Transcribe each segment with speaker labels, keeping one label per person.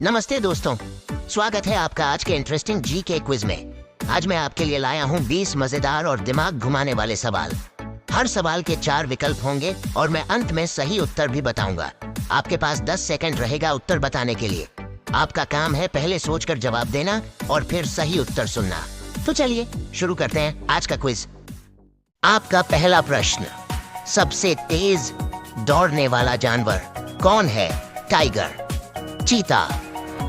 Speaker 1: नमस्ते दोस्तों, स्वागत है आपका आज के इंटरेस्टिंग जी के क्विज में। आज मैं आपके लिए लाया हूँ 20 मजेदार और दिमाग घुमाने वाले सवाल। हर सवाल के 4 विकल्प होंगे और मैं अंत में सही उत्तर भी बताऊंगा। आपके पास 10 सेकंड रहेगा उत्तर बताने के लिए। आपका काम है पहले सोचकर जवाब देना और फिर सही उत्तर सुनना। तो चलिए शुरू करते हैं आज का क्विज। आपका पहला प्रश्न, सबसे तेज दौड़ने वाला जानवर कौन है? टाइगर, चीता,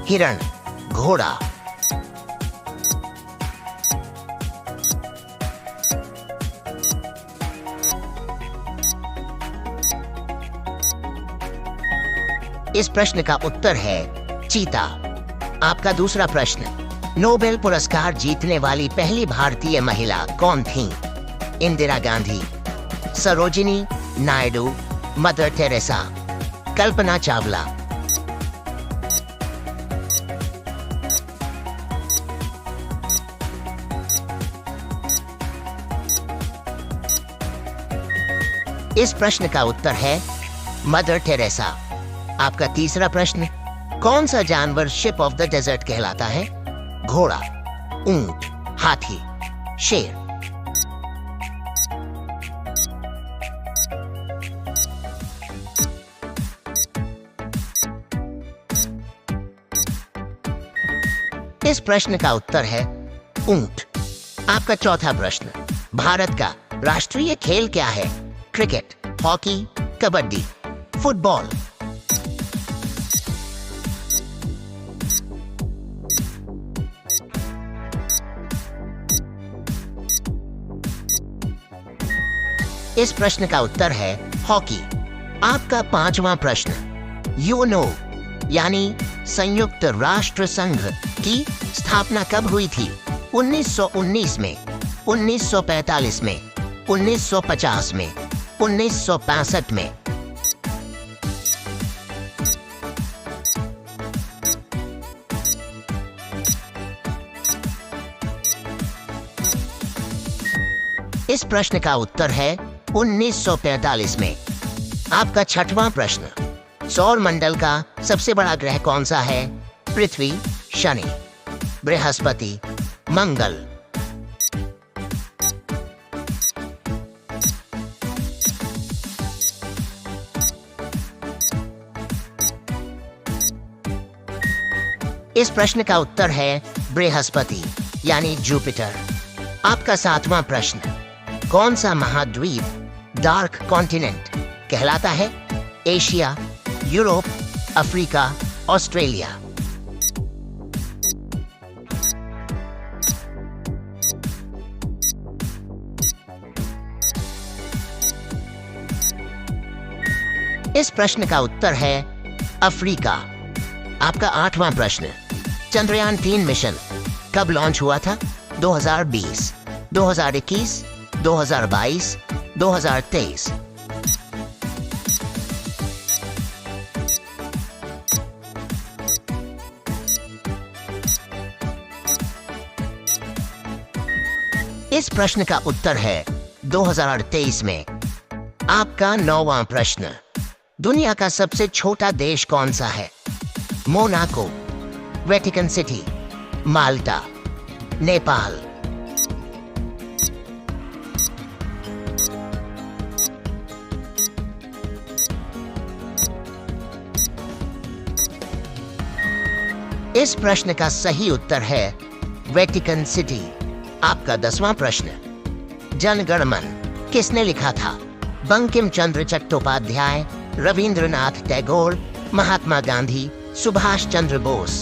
Speaker 1: हिरण, घोड़ा। इस प्रश्न का उत्तर है चीता। आपका दूसरा प्रश्न, नोबेल पुरस्कार जीतने वाली पहली भारतीय महिला कौन थी? Indira Gandhi, Sarojini Naidu, mother Teresa, Kalpana Chawla. इस प्रश्न का उत्तर है मदर टेरेसा। आपका तीसरा प्रश्न, कौन सा जानवर शिप ऑफ द डेजर्ट कहलाता है? घोड़ा, ऊंट, हाथी, शेर। इस प्रश्न का उत्तर है ऊंट। आपका चौथा प्रश्न, भारत का राष्ट्रीय खेल क्या है? Cricket, hockey, kabaddi, football. इस प्रश्न का उत्तर है हॉकी। आपका पांचवा प्रश्न, यूएनओ यानी संयुक्त राष्ट्र संघ की स्थापना कब हुई थी? 1919 में, 1945 में, 1950 में, 1965 में। इस प्रश्न का उत्तर है 1945 में। आपका छठवां प्रश्न, सौर मंडल का सबसे बड़ा ग्रह कौन सा है? पृथ्वी, शनि, बृहस्पति, मंगल। इस प्रश्न का उत्तर है बृहस्पति यानी जुपिटर। आपका सातवां प्रश्न, कौन सा महाद्वीप डार्क कॉन्टिनेंट कहलाता है? Asia, Europe, Africa, Australia. इस प्रश्न का उत्तर है अफ्रीका। आपका आठवां प्रश्न, चंद्रयान 3 मिशन कब लॉन्च हुआ था? 2020, 2021, 2022, 2023। इस प्रश्न का उत्तर है 2023 में। आपका 9वां प्रश्न, दुनिया का सबसे छोटा देश कौन सा है? मोनाको, वेटिकन सिटी, माल्टा, नेपाल। इस प्रश्न का सही उत्तर है वेटिकन सिटी। आपका 10वां प्रश्न, जन गण मन किसने लिखा था? बंकिम चंद्र चट्टोपाध्याय, रविंद्रनाथ टैगोर, महात्मा गांधी, सुभाष चंद्र बोस।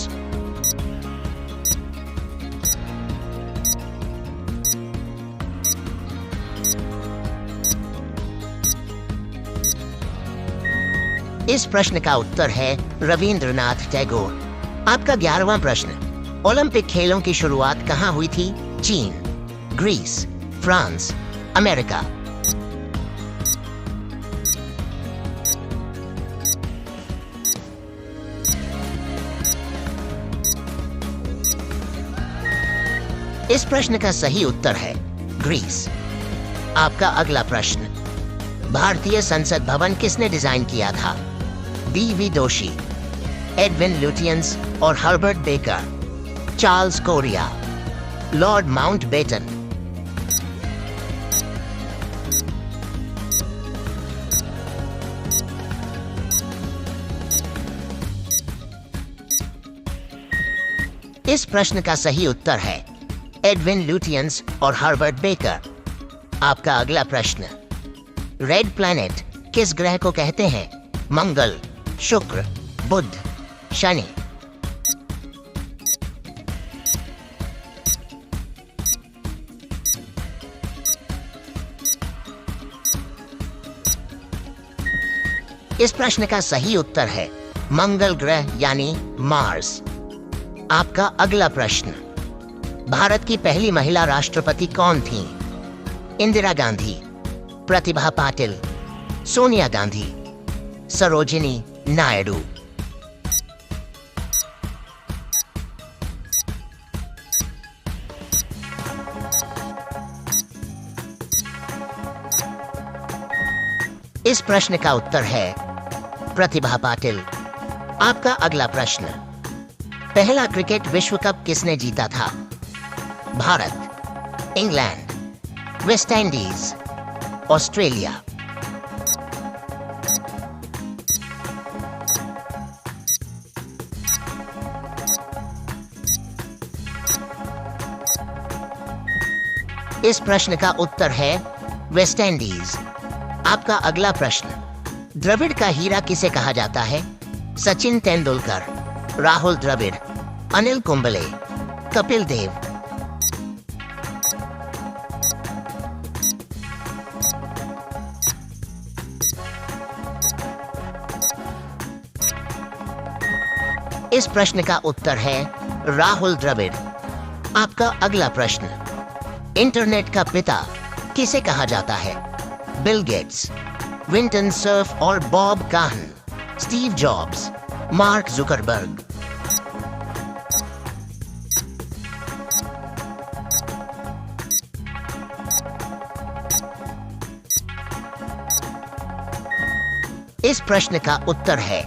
Speaker 1: इस प्रश्न का उत्तर है रविंद्रनाथ टैगोर। आपका 11वां प्रश्न, ओलंपिक खेलों की शुरुआत कहां हुई थी? चीन, ग्रीस, फ्रांस, अमेरिका। इस प्रश्न का सही उत्तर है ग्रीस। आपका अगला प्रश्न, भारतीय संसद भवन किसने डिजाइन किया था? डी.वी. दोषी, एडविन लुटियंस, और Herbert baker, Charles Korea, Lord Mountbatten. इस प्रश्न का सही उत्तर है एडविन लुटियंस और हर्बर्ट बेकर। आपका अगला प्रश्न, रेड प्लैनेट किस ग्रह को कहते हैं? मंगल, शुक्र, बुध, शनि। इस प्रश्न का सही उत्तर है मंगल ग्रह यानी मार्स। आपका अगला प्रश्न, भारत की पहली महिला राष्ट्रपति कौन थी? इंदिरा गांधी, प्रतिभा पाटिल, सोनिया गांधी, सरोजिनी नायडू। इस प्रश्न का उत्तर है प्रतिभा पाटिल। आपका अगला प्रश्न, पहला क्रिकेट विश्व कप किसने जीता था? Bharat, England, West Indies, Australia. इस प्रश्न का उत्तर है वेस्ट इंडीज। आपका अगला प्रश्न, द्रविड़ का हीरा किसे कहा जाता है? सचिन तेंदुलकर, राहुल द्रविड़, अनिल कुंबले, कपिल देव। इस प्रश्न का उत्तर है राहुल द्रविड़। आपका अगला प्रश्न, इंटरनेट का पिता किसे कहा जाता है? बिल गेट्स, विंटन सर्फ और Bob Kahn, Steve Jobs, Mark Zuckerberg. इस प्रश्न का उत्तर है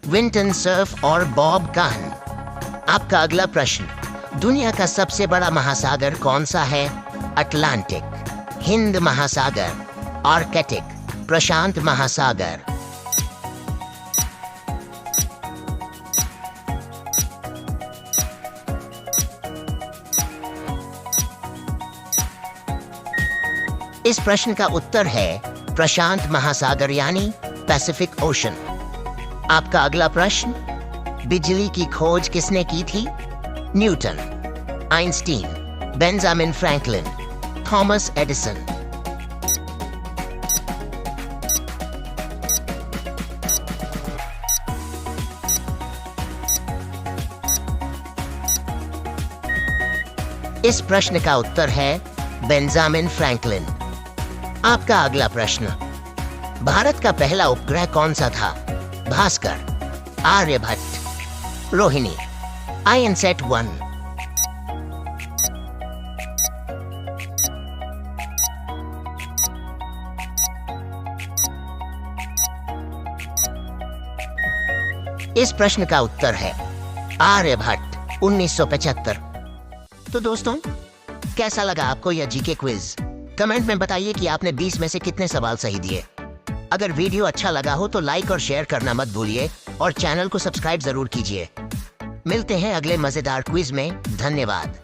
Speaker 1: विंटन सर्फ और बॉब काहन। आपका अगला प्रश्न, दुनिया का सबसे बड़ा महासागर कौन सा है? अटलांटिक, हिंद महासागर, आर्कटिक, प्रशांत महासागर। इस प्रश्न का उत्तर है प्रशांत महासागर यानी पैसिफिक ओशन। आपका अगला प्रश्न, बिजली की खोज किसने की थी? Newton, Einstein, Benjamin Franklin, Thomas Edison. इस प्रश्न का उत्तर है बेंजामिन फ्रैंकलिन। आपका अगला प्रश्न, भारत का पहला उपग्रह कौन सा था? भास्कर, आर्यभट्ट, रोहिणी, INSAT 1। इस प्रश्न का उत्तर है आर्यभट्ट 1975। तो दोस्तों, कैसा लगा आपको यह जीके क्विज? कमेंट में बताइए कि आपने 20 में से कितने सवाल सही दिए। अगर वीडियो अच्छा लगा हो तो लाइक और शेयर करना मत भूलिए और चैनल को सब्सक्राइब जरूर कीजिए। मिलते हैं अगले मजेदार क्विज में। धन्यवाद।